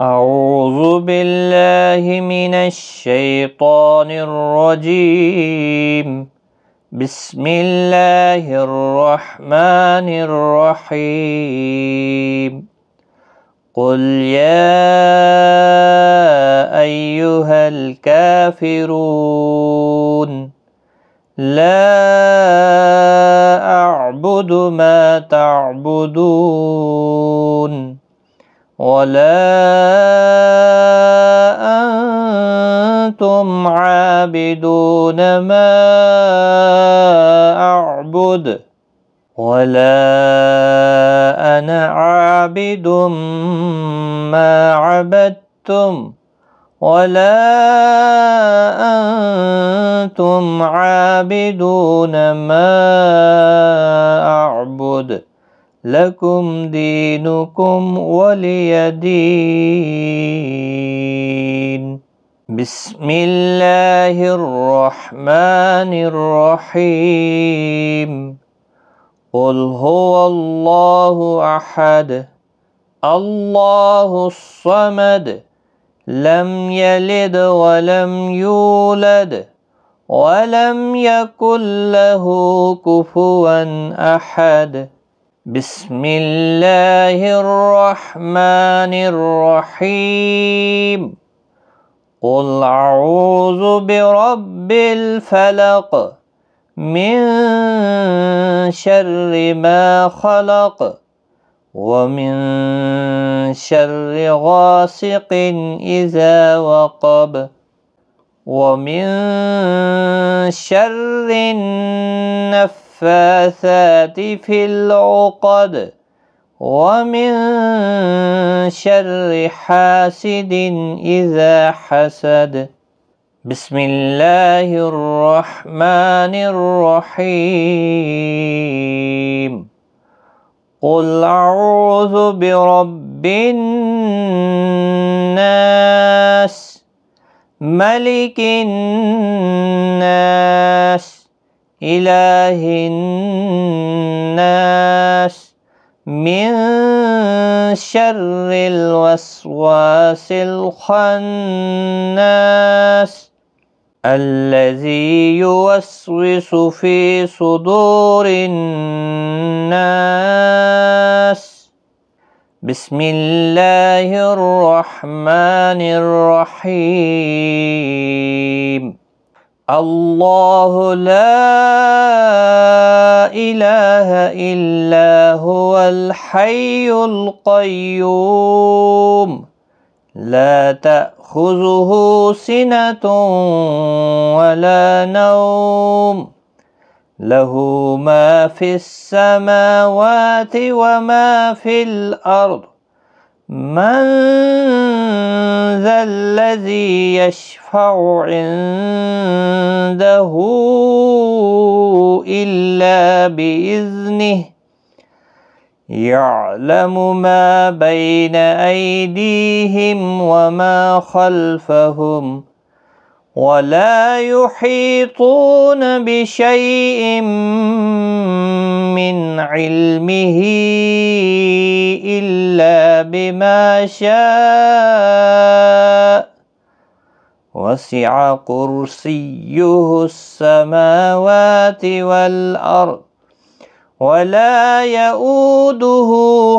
أعوذ بالله من الشيطان الرجيم. بسم الله الرحمن الرحيم. قل يا أيها الكافرون لا أعبد ما تعبدون ولا أنتم عابدون ما أعبد ولا أنا عابد ما عبدتم ولا أنتم عابدون ما أعبد لكم دينكم ولي دين. بسم الله الرحمن الرحيم. قل هو الله أحد الله الصمد لم يلد ولم يولد ولم يكن له كفوا أحد. بسم الله الرحمن الرحيم. قل أعوذ برب الفلق من شر ما خلق ومن شر غاسق إذا وقب ومن شر النفاثات في العقد ومن شر حاسد إذا حسد. بسم الله الرحمن الرحيم. قل أعوذ برب الناس ملك الناس إله الناس من شر الوسواس الخناس الذي يوسوس في صدور الناس. بسم الله الرحمن الرحيم. الله لا إله إلا هو الحي القيوم لا تأخذه سنة ولا نوم له ما في السماوات وما في الأرض. من ذا الذي يشفع عنده إلا بإذنه يعلم ما بين أيديهم وما خلفهم ولا يحيطون بشيء من علمه إلا بما شاء وسع كرسيه السماوات والأرض ولا يؤوده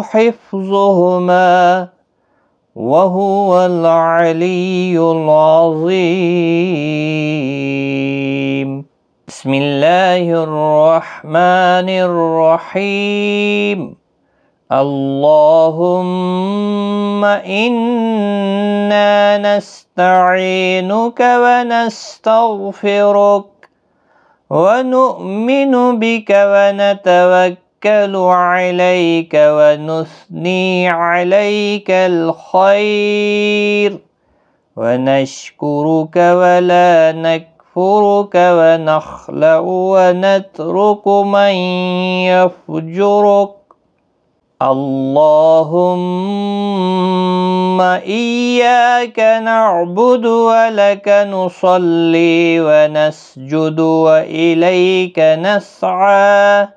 حفظهما وهو العلي العظيم. بسم الله الرحمن الرحيم. اللهم إنا نستعينك ونستغفرك ونؤمن بك ونتوكل عليك ونثني عليك الخير ونشكرك ولا نكفرك ونخلع ونترك من يفجرك. اللهم إياك نعبد ولك نصلي ونسجد وإليك نسعى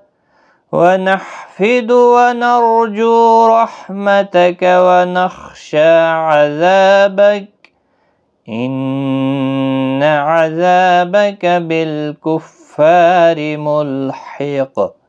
ونحفد ونرجو رحمتك ونخشى عذابك إن عذابك بالكفار ملحق.